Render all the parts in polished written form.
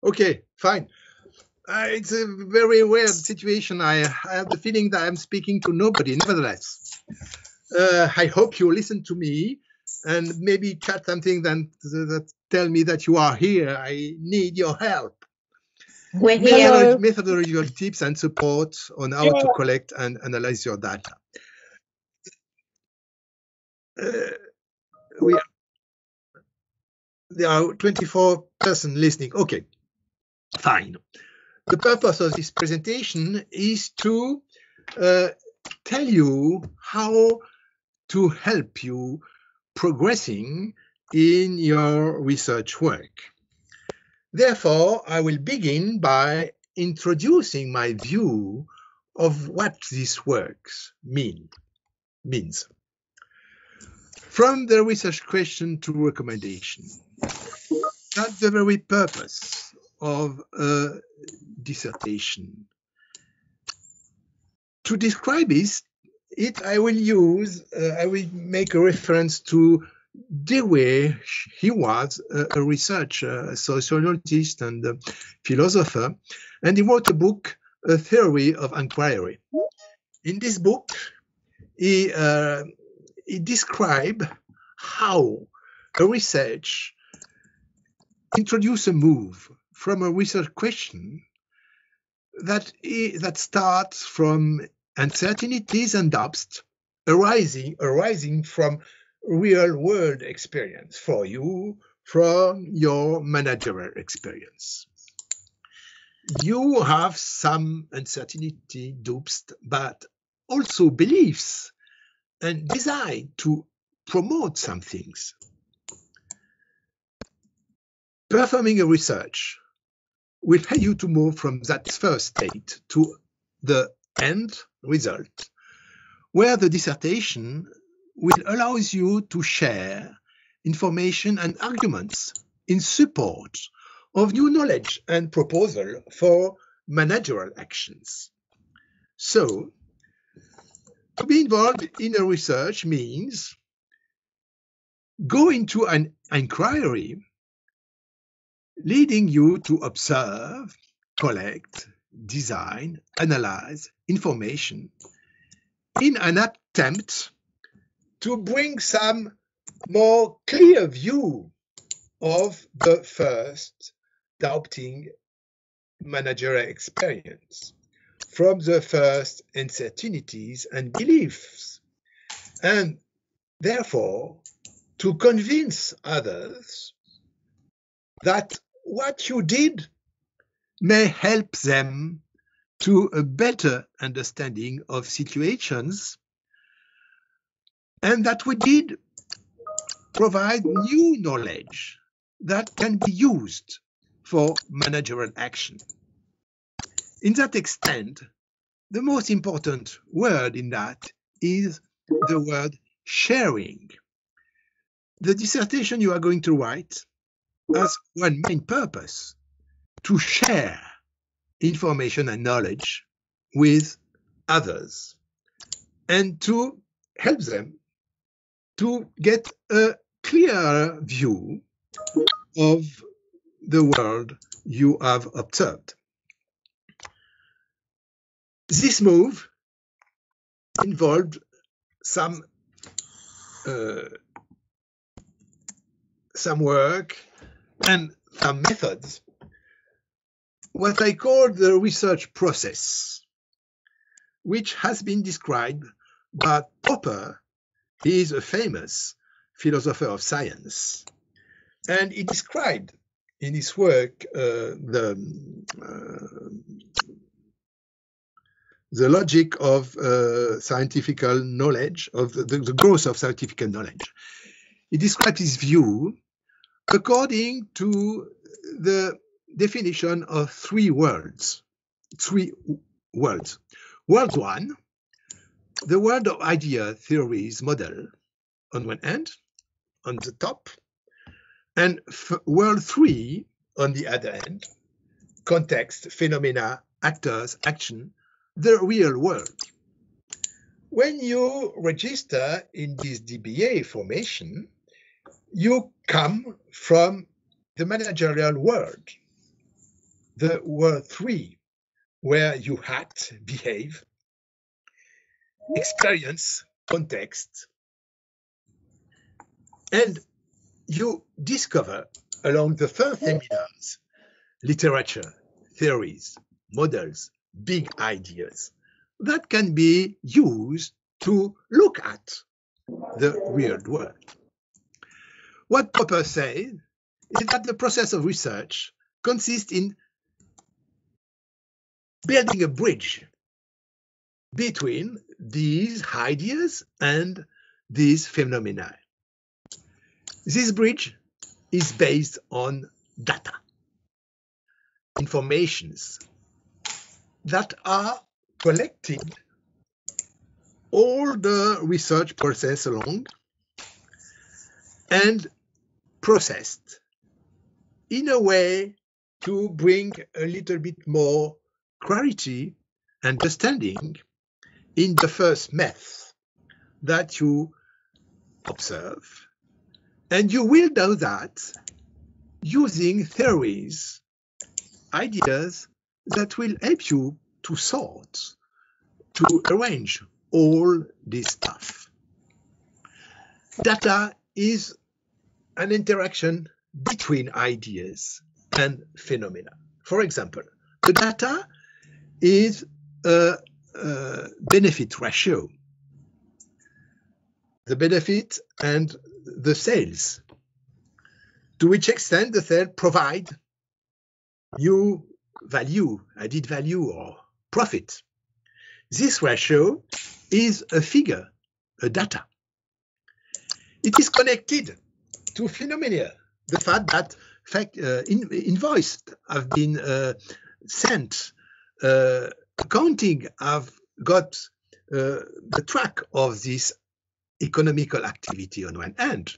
Okay, fine. It's a very weird situation. I have the feeling that I'm speaking to nobody. Nevertheless, I hope you listen to me and maybe chat something that tell me that you are here. I need your help. We're here. Methodological tips and support on how to collect and analyze your data. There are 24 persons listening. Okay, fine. The purpose of this presentation is to tell you how to help you progressing in your research work. Therefore, I will begin by introducing my view of what this work means. From the research question to recommendation. That's the very purpose of a dissertation. To describe it, I will make a reference to Dewey. He was a researcher, a sociologist and a philosopher, and he wrote a book, A Theory of Inquiry. In this book, he described how a research introduces a move from a research question that starts from uncertainties and doubts arising from real-world experience for you, from your managerial experience. You have some uncertainty, doubts, but also beliefs and desire to promote some things. Performing a research will help you to move from that first state to the end result, where the dissertation will allow you to share information and arguments in support of new knowledge and proposal for managerial actions. So, to be involved in a research means go into an inquiry leading you to observe, collect, design, analyze information in an attempt to bring some more clear view of the first doubting managerial experience, from the first uncertainties and beliefs, and therefore to convince others that what you did may help them to a better understanding of situations, and that we did provide new knowledge that can be used for managerial action. In that extent, the most important word in that is the word sharing. The dissertation you are going to write has one main purpose: to share information and knowledge with others and to help them to get a clearer view of the world you have observed. This move involved some work and some methods, what I call the research process, which has been described by Popper. He is a famous philosopher of science, and he described in his work the logic of scientific knowledge, of the growth of scientific knowledge. He described his view according to the definition of three worlds. World one, the world of idea, theories, model on one end, on the top, and world three on the other end, context, phenomena, actors, action, the real world. When you register in this DBA formation, you come from the managerial world. There were three where you act, behave, experience, context, and you discover along the first seminars literature, theories, models, big ideas that can be used to look at the real world. What Popper said is that the process of research consists in building a bridge between these ideas and these phenomena. This bridge is based on data, informations that are collected all the research process along and processed in a way to bring a little bit more clarity, understanding in the first math that you observe. And you will do that using theories, ideas that will help you to sort, to arrange all this stuff. Data is an interaction between ideas and phenomena. For example, the data is a benefit ratio, the benefit and the sales, to which extent the sale provide new value, added value or profit. This ratio is a figure, a data. It is connected to phenomena, the fact that invoices have been sent, accounting have got the track of this economical activity on one hand.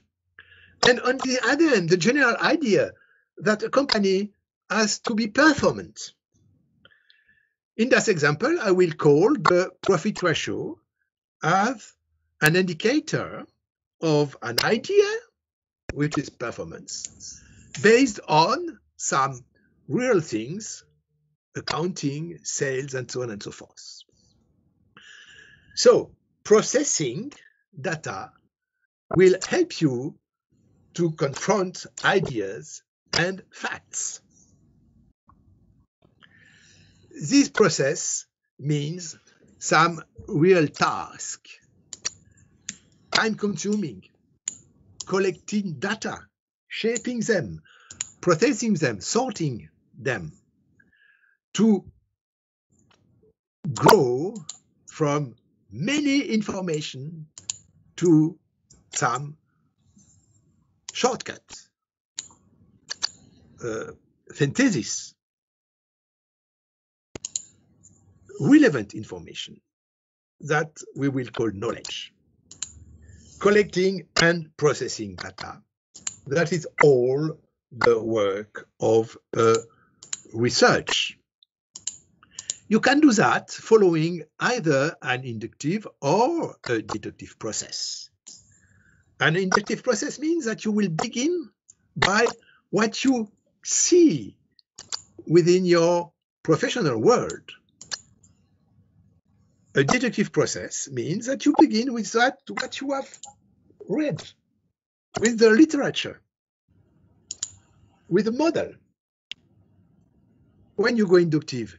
And on the other hand, the general idea that a company has to be performant. In this example, I will call the profit ratio as an indicator of an idea, which is performance, based on some real things, accounting, sales, and so on and so forth. So processing data will help you to confront ideas and facts. This process means some real task, time-consuming, collecting data, shaping them, processing them, sorting them, to grow from many information to some shortcut, synthesis, relevant information that we will call knowledge. Collecting and processing data, that is all the work of research. You can do that following either an inductive or a deductive process. An inductive process means that you will begin by what you see within your professional world. A deductive process means that you begin with that what you have read, with the literature, with the model. When you go inductive,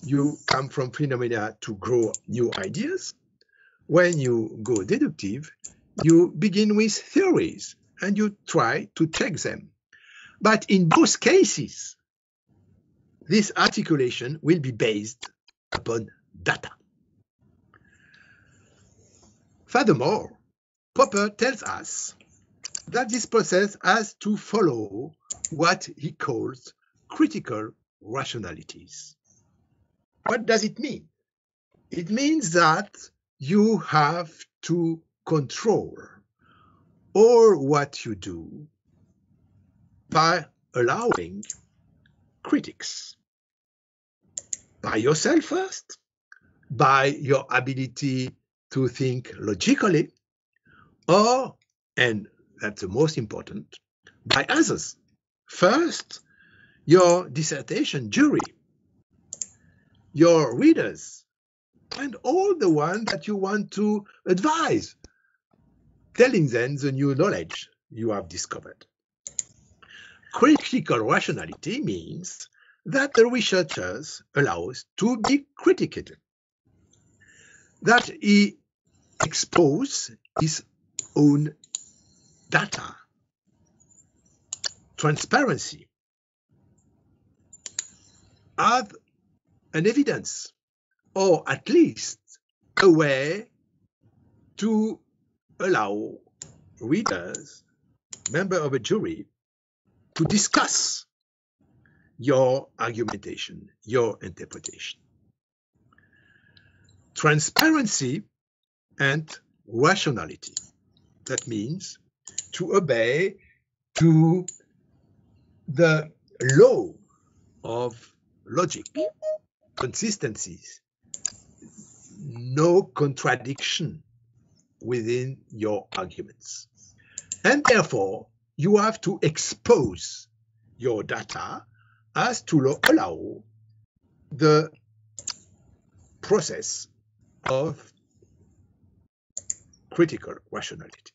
you come from phenomena to grow new ideas. When you go deductive, you begin with theories and you try to check them. But in both cases, this articulation will be based upon data. Furthermore, Popper tells us that this process has to follow what he calls critical rationalities. What does it mean? It means that you have to control all what you do by allowing critics, by yourself first, by your ability to think logically, or, and that's the most important, by others. First, your dissertation jury, your readers, and all the ones that you want to advise, telling them the new knowledge you have discovered. Critical rationality means that the researchers allows to be critical, that he expose his own data. Transparency, have an evidence, or at least a way to allow readers, members of a jury, to discuss your argumentation, your interpretation. Transparency and rationality. That means to obey to the law of logic, consistencies, no contradiction within your arguments. And therefore, you have to expose your data as to allow the process of critical rationality.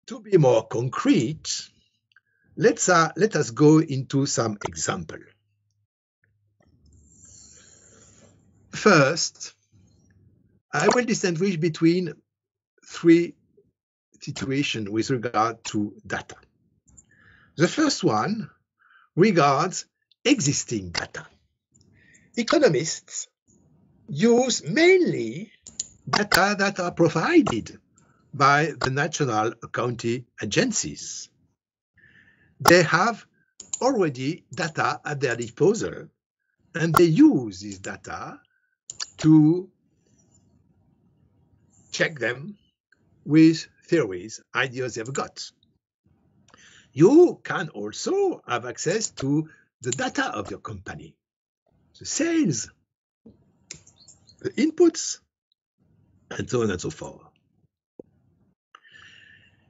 To be more concrete, let us go into some example. First, I will distinguish between three situations with regard to data. The first one regards existing data. Economists use mainly data that are provided by the national accounting agencies. They have already data at their disposal, and they use this data to check them with theories, ideas they've got. You can also have access to the data of your company, the sales, the inputs, and so on and so forth.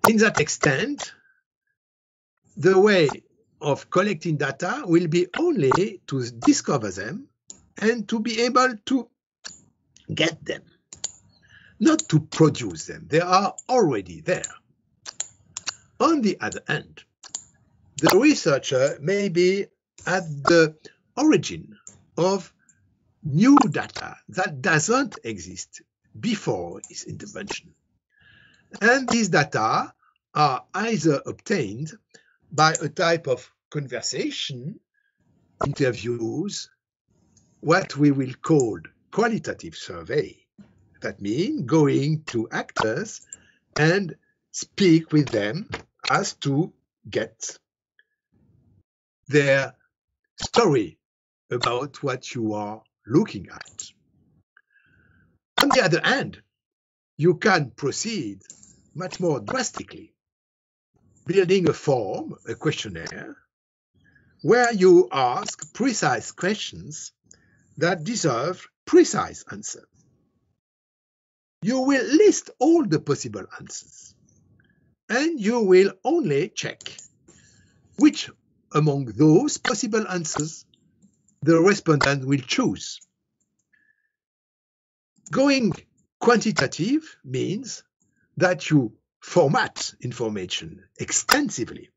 In that extent, the way of collecting data will be only to discover them and to be able to get them, not to produce them. They are already there. On the other hand, the researcher may be at the origin of new data that doesn't exist before his intervention. And these data are either obtained by a type of conversation, interviews, what we will call qualitative survey. That means going to actors and speak with them as to get their story about what you are looking at. On the other hand, you can proceed much more drastically, building a form, a questionnaire, where you ask precise questions that deserve precise answers. You will list all the possible answers, and you will only check which among those possible answers the respondent will choose. Going quantitative means that you format information extensively,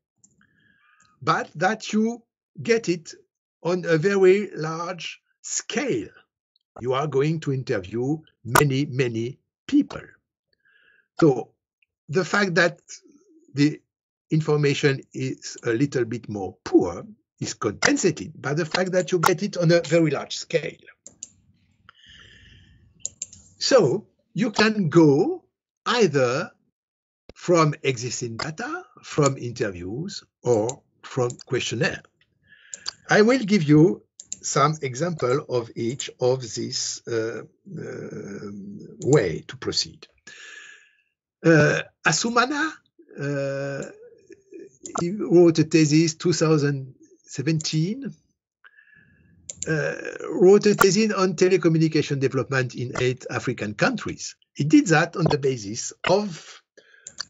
but that you get it on a very large scale. You are going to interview many, many people. So the fact that the information is a little bit more poor is compensated by the fact that you get it on a very large scale. So you can go either from existing data, from interviews, or from questionnaire. I will give you some example of each of these way to proceed. Asumana he wrote a thesis 2017, wrote a thesis on telecommunication development in 8 African countries. He did that on the basis of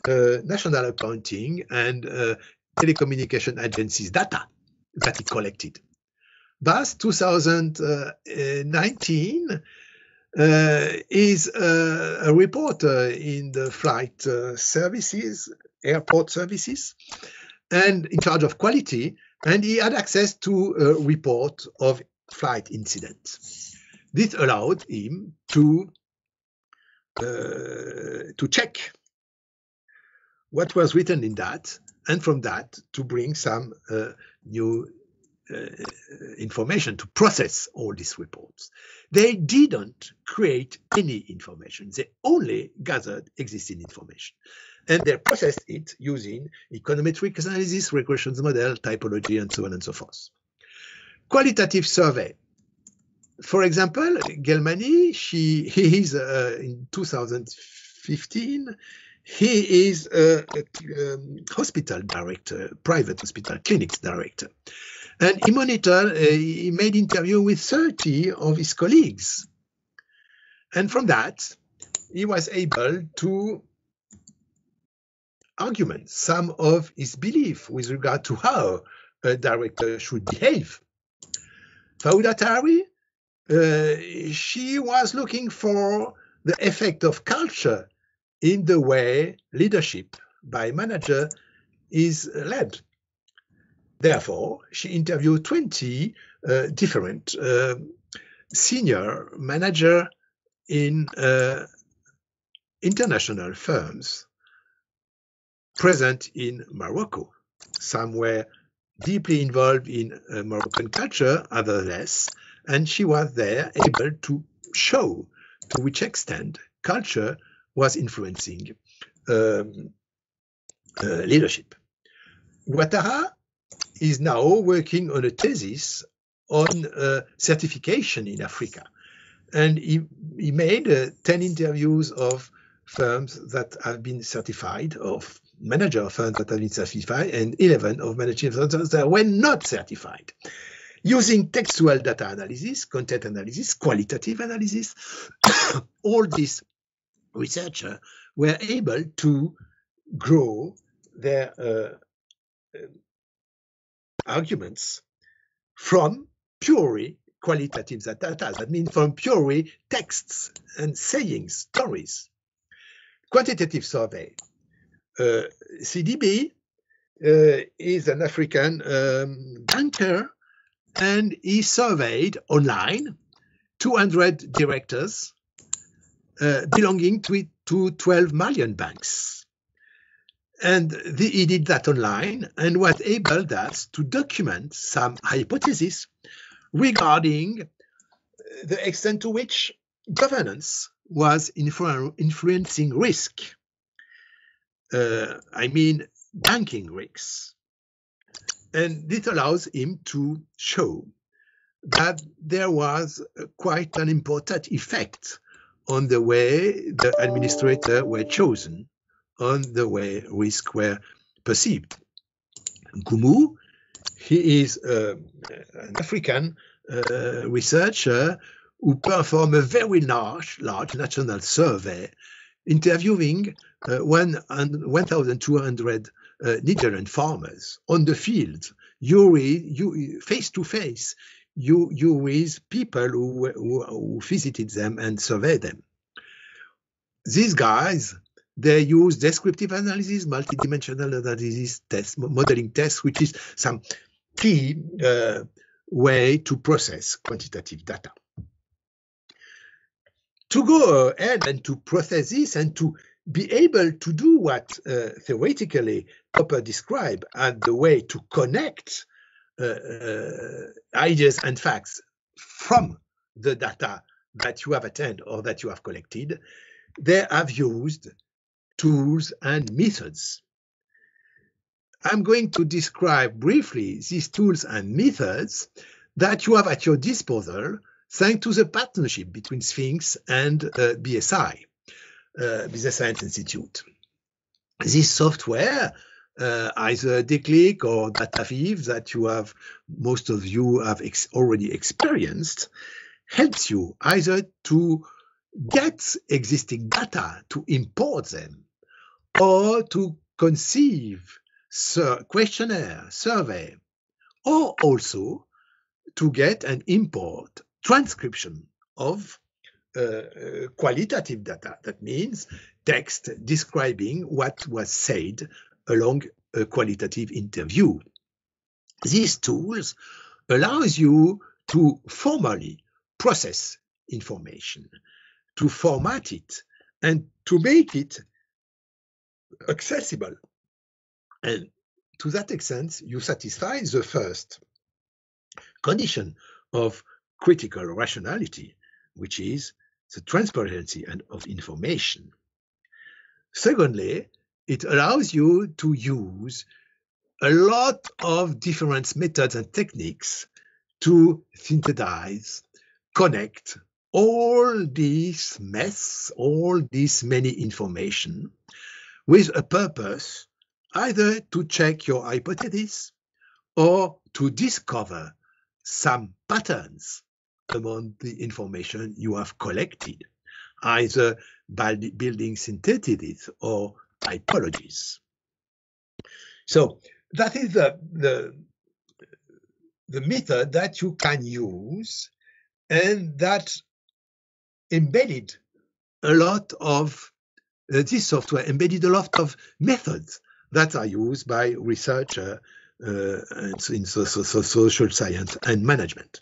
national accounting and telecommunication agencies' data that it collected. Thus, 2019 is a reporter in the flight services, airport services, and in charge of quality, and he had access to a report of flight incidents. This allowed him to check what was written in that, and from that to bring some new information to process all these reports. They didn't create any information. They only gathered existing information. And they processed it using econometric analysis, regression model, typology, and so on and so forth. Qualitative survey. For example, Gelmani, he is in 2015, he is a hospital director, private hospital clinics director. And he monitored, he made interview with 30 of his colleagues. And from that, he was able to argument some of his belief with regard to how a director should behave. Fauda Tari, she was looking for the effect of culture in the way leadership by manager is led. Therefore, she interviewed 20 different senior managers in international firms present in Morocco. Some were deeply involved in Moroccan culture, others less, and she was there able to show to which extent culture was influencing leadership. Ouattara is now working on a thesis on certification in Africa. And he made 10 interviews of firms that have been certified, of manager of firms that have been certified, and 11 of managing firms that were not certified. Using textual data analysis, content analysis, qualitative analysis, all these researchers were able to grow their arguments from purely qualitative data. That means from purely texts and sayings, stories. Quantitative survey. CDB is an African banker, and he surveyed online 200 directors belonging to 12 million banks. And he did that online and was able thus to document some hypotheses regarding the extent to which governance was influencing risk. I mean, banking risks. And this allows him to show that there was quite an important effect on the way the administrators were chosen, on the way risks were perceived. Gumu, he is an African researcher who performed a very large national survey, interviewing 1,200 Nigerian farmers on the field. You face to face, you with people who visited them and surveyed them. These guys, they use descriptive analysis, multidimensional analysis, modeling tests, which is some key way to process quantitative data. To go ahead and to process this and to be able to do what theoretically Popper described as the way to connect ideas and facts from the data that you have attained or that you have collected, they have used tools and methods. I'm going to describe briefly these tools and methods that you have at your disposal thanks to the partnership between Sphinx and BSI, Business Science Institute. This software, either Declic or DataViv that you have, most of you have already experienced, helps you either to get existing data, to import them, or to conceive questionnaire, survey, or also to get and import transcription of qualitative data. That means text describing what was said along a qualitative interview. These tools allows you to formally process information, to format it, and to make it accessible. And to that extent, you satisfy the first condition of critical rationality, which is the transparency of information. Secondly, it allows you to use a lot of different methods and techniques to synthesize, connect all this mess, all this many information with a purpose, either to check your hypothesis or to discover some patterns among the information you have collected, either by building syntheses or typologies. So that is the method that you can use, and that embedded a lot of this software embedded a lot of methods that are used by researchers in social science and management.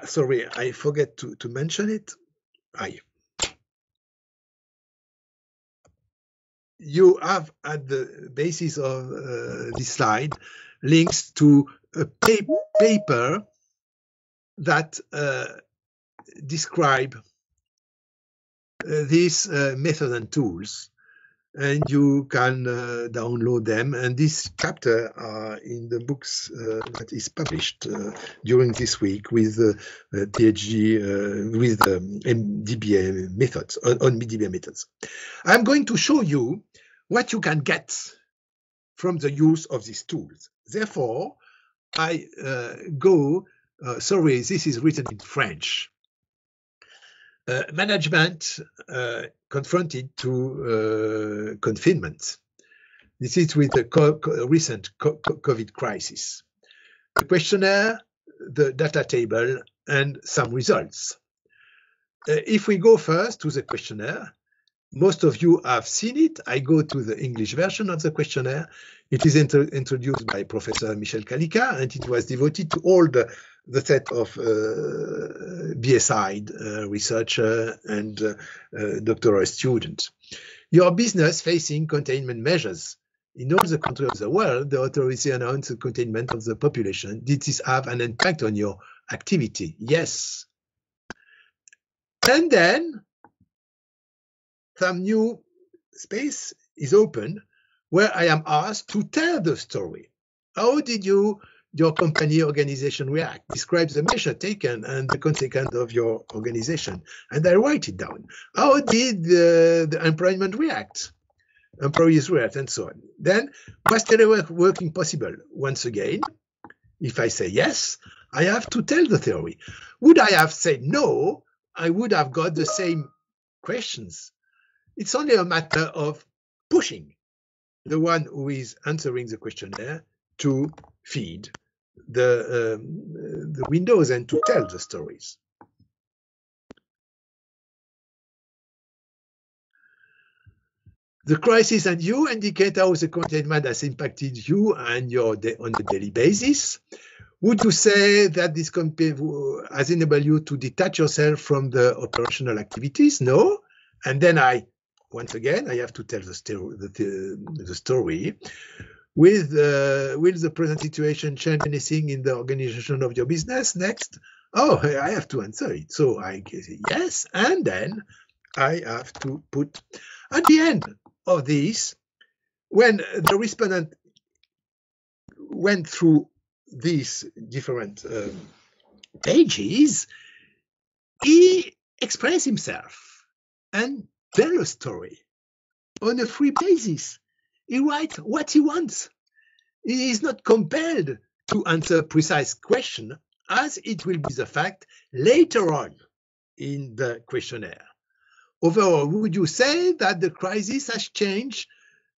Sorry, I forget to mention it. You have at the basis of this slide links to a paper that describe these methods and tools, and you can download them. And this chapter are in the books that is published during this week with PhD with DBA methods, on DBA methods. I'm going to show you what you can get from the use of these tools. Therefore, I sorry, this is written in French. Management confronted to confinement. This is with the recent COVID crisis. The questionnaire, the data table, and some results. If we go first to the questionnaire, most of you have seen it. I go to the English version of the questionnaire. It is introduced by Professor Michel Kalika, and it was devoted to all the set of BSI researcher and doctoral students. Your business facing containment measures. In all the countries of the world, the authority announced the containment of the population. Did this have an impact on your activity? Yes. And then some new space is open where I am asked to tell the story. How did your company organization react? Describe the measure taken and the consequence of your organization. And I write it down. How did the employment react? Employees react, and so on. Then, was teleworking possible? Once again, if I say yes, I have to tell the theory. Would I have said no, I would have got the same questions. It's only a matter of pushing the one who is answering the questionnaire to feed the windows and to tell the stories. The crisis and you indicate how the containment has impacted you and on a daily basis. Would you say that this has enabled you to detach yourself from the operational activities? No. And then once again, I have to tell the story. Will the present situation change anything in the organization of your business? Next. Oh, I have to answer it. So I say yes, and then I have to put at the end of this, when the respondent went through these different pages, he expressed himself and tell a story on a free basis. He writes what he wants. He is not compelled to answer precise question, as it will be the fact later on in the questionnaire. Overall, would you say that the crisis has changed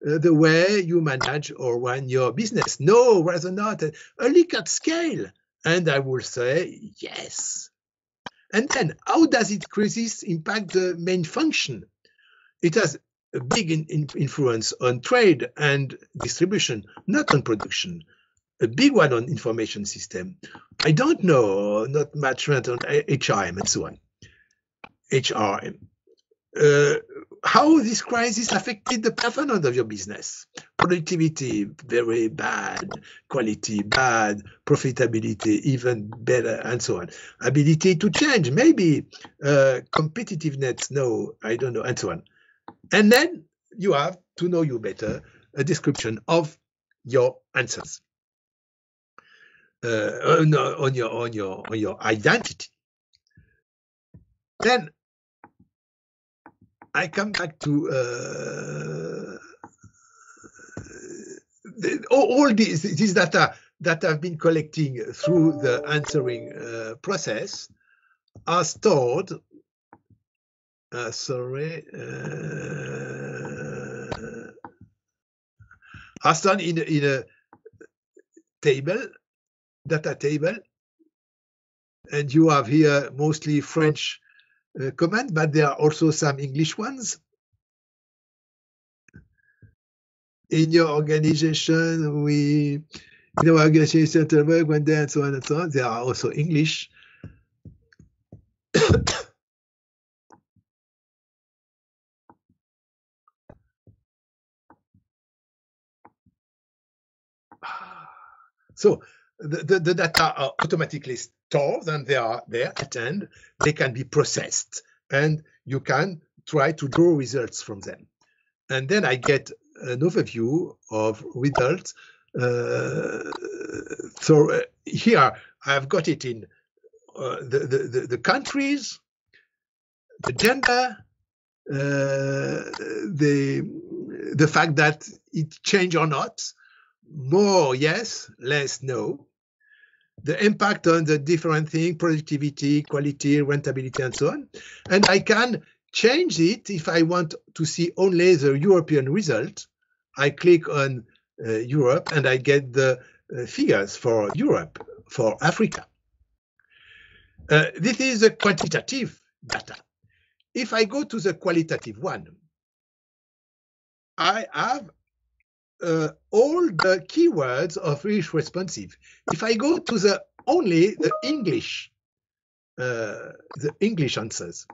the way you manage or run your business? No, rather not. A Likert scale. And I will say yes. And then how does it crisis impact the main function? It has a big influence on trade and distribution, not on production. A big one on information system. I don't know, not much on HRM and so on. HRM. How this crisis affected the performance of your business? Productivity, very bad. Quality, bad. Profitability, even better, and so on. Ability to change, maybe. Competitiveness, no, I don't know, and so on. And then you have, to know you better, a description of your answers on your identity. Then I come back to all these data that I've been collecting through the answering process are stored. Are stored in a table, data table, and you have here mostly French commands, but there are also some English ones. In your organization, in our organization, one day, and so on and so on, there are also English. So the data are automatically stored, and they are there at end. They can be processed, and you can try to draw results from them. And then I get an overview of results. So here I've got it in the countries, the gender, the fact that it changed or not, more yes, less no, the impact on the different things, productivity, quality, rentability, and so on. And I can change it if I want to see only the European result. I click on Europe and I get the figures for Europe, for Africa. This is the quantitative data. If I go to the qualitative one, I have all the keywords of each responsive. If I go to only the English answers,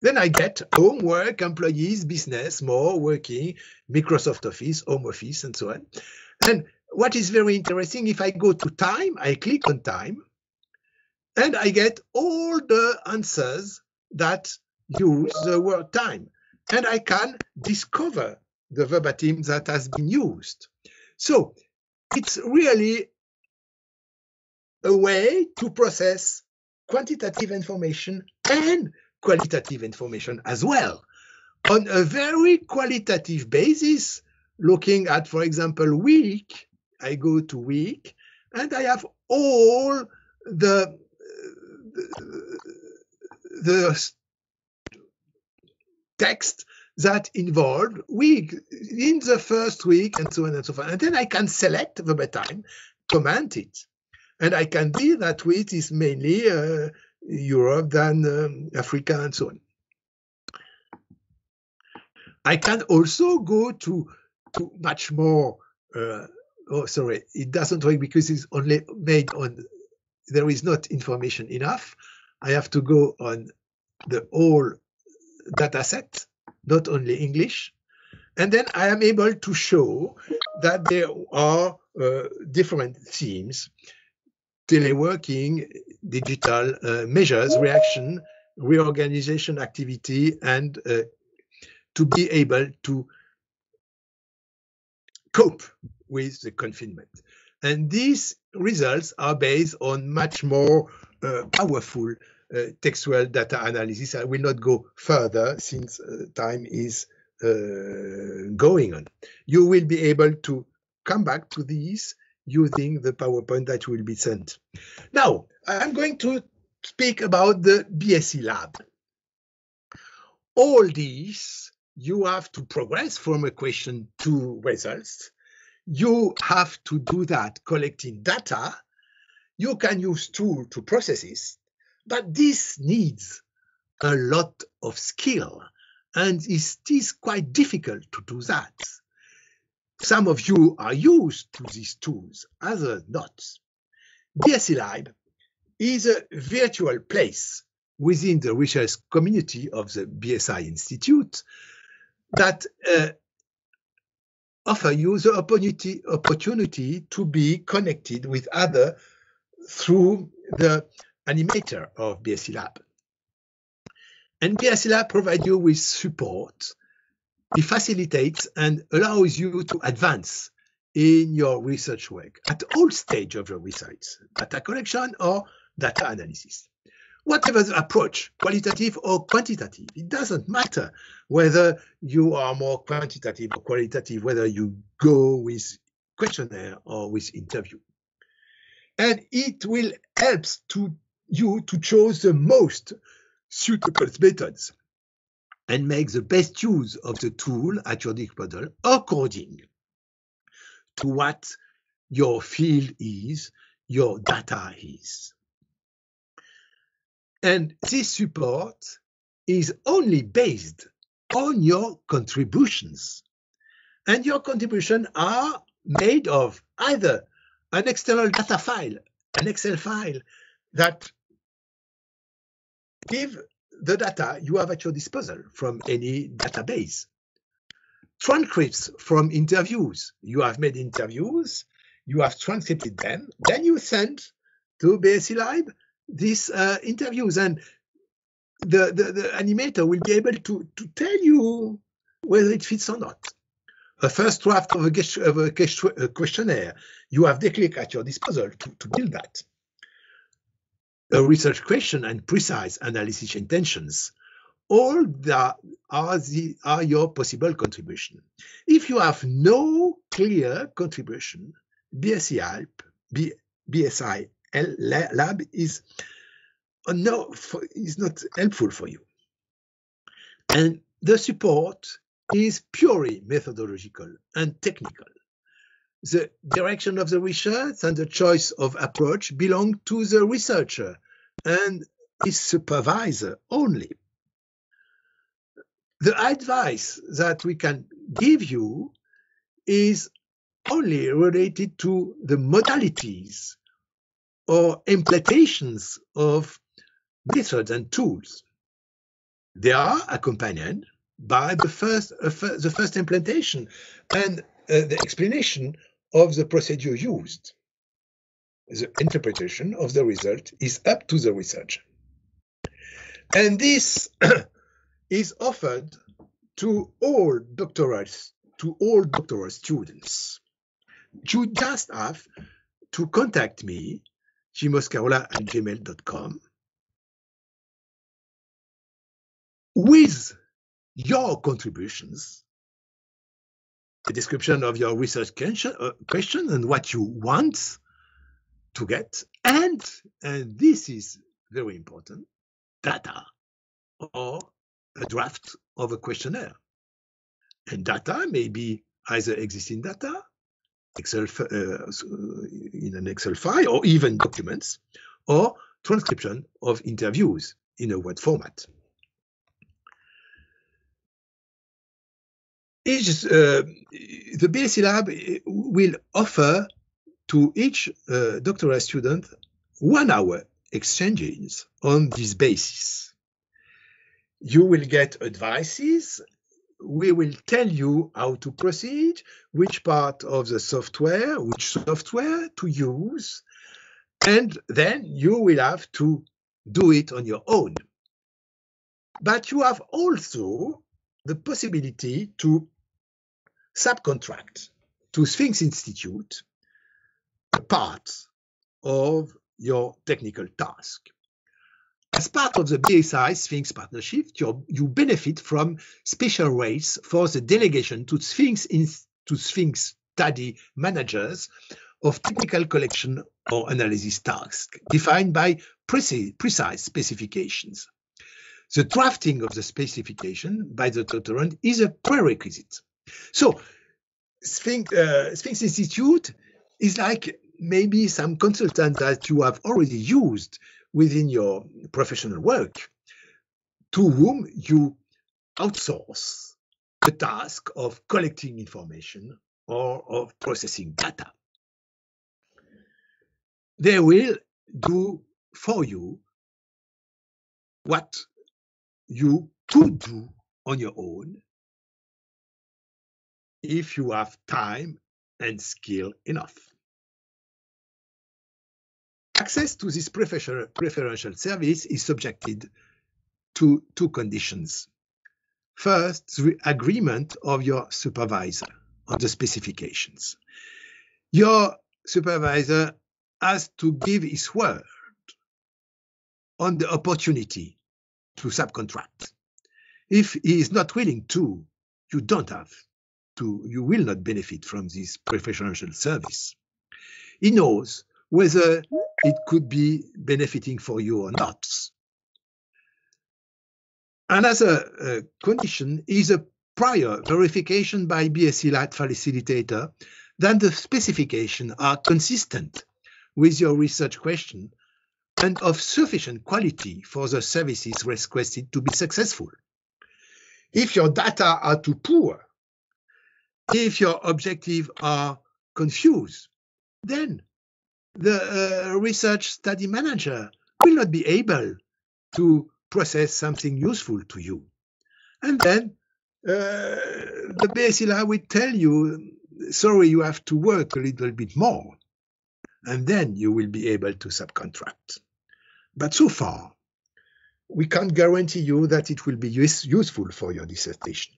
then I get homework, employees, business, more, working, Microsoft Office, home office, and so on. And what is very interesting, if I go to time, I click on time, and I get all the answers that use the word time. And I can discover the verbatim that has been used. So it's really a way to process quantitative information and qualitative information as well on a very qualitative basis, looking at, for example, week. I go to week and I have all the text that involved week in the first week and so on and so forth. And then I can select verbatim, comment it. And I can see that week is mainly Europe than Africa and so on. I can also go to much more, oh, sorry, it doesn't work because it's only made on, there is not information enough. I have to go on the whole data set, not only English. And then I am able to show that there are different themes: teleworking, digital measures, reaction, reorganization activity, and to be able to cope with the confinement. And these results are based on much more powerful textual data analysis. I will not go further since time is going on. You will be able to come back to these using the PowerPoint that will be sent. Now, I'm going to speak about the BSI Lab. All these you have to progress from a question to results. You have to do that collecting data. You can use tools to process it, but this needs a lot of skill, and it is quite difficult to do that. Some of you are used to these tools, others not. BSc Lab is a virtual place within the research community of the PSI Institute that offer you the opportunity to be connected with others through the animator of BSc Lab. And BSc Lab provides you with support. It facilitates and allows you to advance in your research work at all stages of your research, data collection or data analysis. Whatever the approach, qualitative or quantitative, it doesn't matter whether you are more quantitative or qualitative, whether you go with questionnaire or with interview. And it will help you to choose the most suitable methods and make the best use of the tool at your disposal according to what your field is, your data is. And this support is only based on your contributions. And your contributions are made of either an external data file, an Excel file that give the data you have at your disposal from any database. Transcripts from interviews. You have made interviews, you have transcribed them, then you send to BSc Lab these interviews, and the animator will be able to tell you whether it fits or not. A first draft of a questionnaire, you have the click at your disposal to build that. A research question and precise analysis intentions. All that are your possible contribution. If you have no clear contribution, BSc Lab is not helpful for you. And the support is purely methodological and technical. The direction of the research and the choice of approach belong to the researcher and his supervisor only. The advice that we can give you is only related to the modalities or implementations of methods and tools. They are accompanied by the first implementation and the explanation of the procedure used. The interpretation of the result is up to the researcher. And this is offered to all doctoral students. You just have to contact me, Moscarola@gmail.com, with your contributions, the description of your research question and what you want to get, and this is very important, data or a draft of a questionnaire. And data may be either existing data, in an Excel file, or even documents, or transcription of interviews in a Word format. The BSc Lab will offer to each doctoral student 1 hour exchanges on this basis. You will get advices. We will tell you how to proceed, which part of the software, which software to use, and then you will have to do it on your own. But you have also the possibility to subcontract to Sphinx Institute a part of your technical task. As part of the PSI Sphinx partnership, you benefit from special rates for the delegation to Sphinx study managers of technical collection or analysis tasks defined by precise specifications. The drafting of the specification by the doctorand is a prerequisite. So Sphinx Institute is like maybe some consultant that you have already used within your professional work, to whom you outsource the task of collecting information or of processing data. They will do for you what you could do on your own if you have time and skill enough. Access to this preferential service is subjected to two conditions. First, the agreement of your supervisor on the specifications. Your supervisor has to give his word on the opportunity to subcontract. If he is not willing to, you will not benefit from this preferential service. He knows whether it could be benefiting for you or not. Another condition is a prior verification by BSc Lab facilitator that the specifications are consistent with your research question and of sufficient quality for the services requested to be successful. If your data are too poor, if your objectives are confused, then the research study manager will not be able to process something useful to you. And then the BSc Lab will tell you, sorry, you have to work a little bit more. And then you will be able to subcontract. But so far, we can't guarantee you that it will be useful for your dissertation.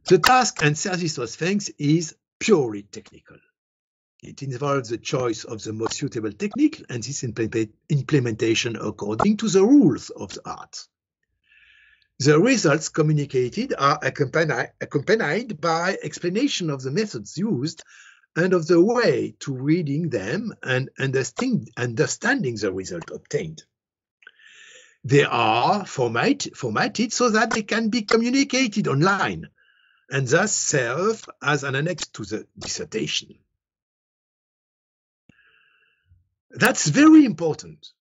The task and service of Sphinx is purely technical. It involves the choice of the most suitable technique and its implementation according to the rules of the art. The results communicated are accompanied by explanation of the methods used and of the way to reading them and understanding the result obtained. They are formatted so that they can be communicated online and thus serve as an annex to the dissertation. That's very important.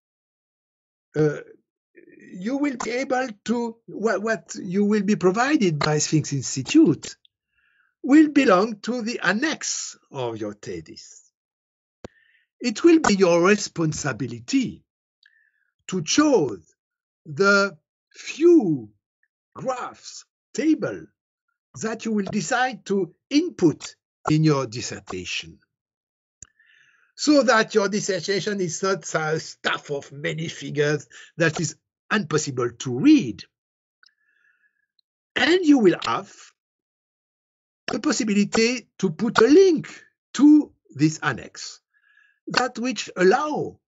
You will be able to, what you will be provided by Sphinx Institute will belong to the annex of your thesis. It will be your responsibility to choose the few graphs, table that you will decide to input in your dissertation, so that your dissertation is not a stuff of many figures that is impossible to read. And you will have the possibility to put a link to this annex, that which allow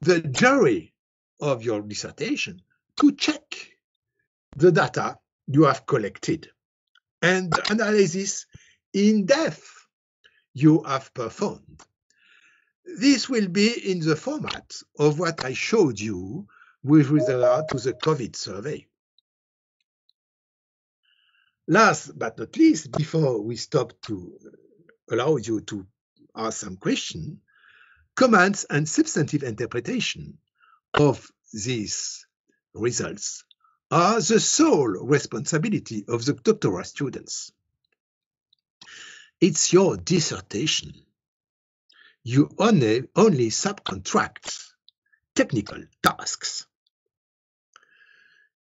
the jury of your dissertation to check the data you have collected and the analysis in depth you have performed. This will be in the format of what I showed you with regard to the COVID survey. Last but not least, before we stop to allow you to ask some questions, comments and substantive interpretation of these results are the sole responsibility of the doctoral students. It's your dissertation. You only subcontract technical tasks.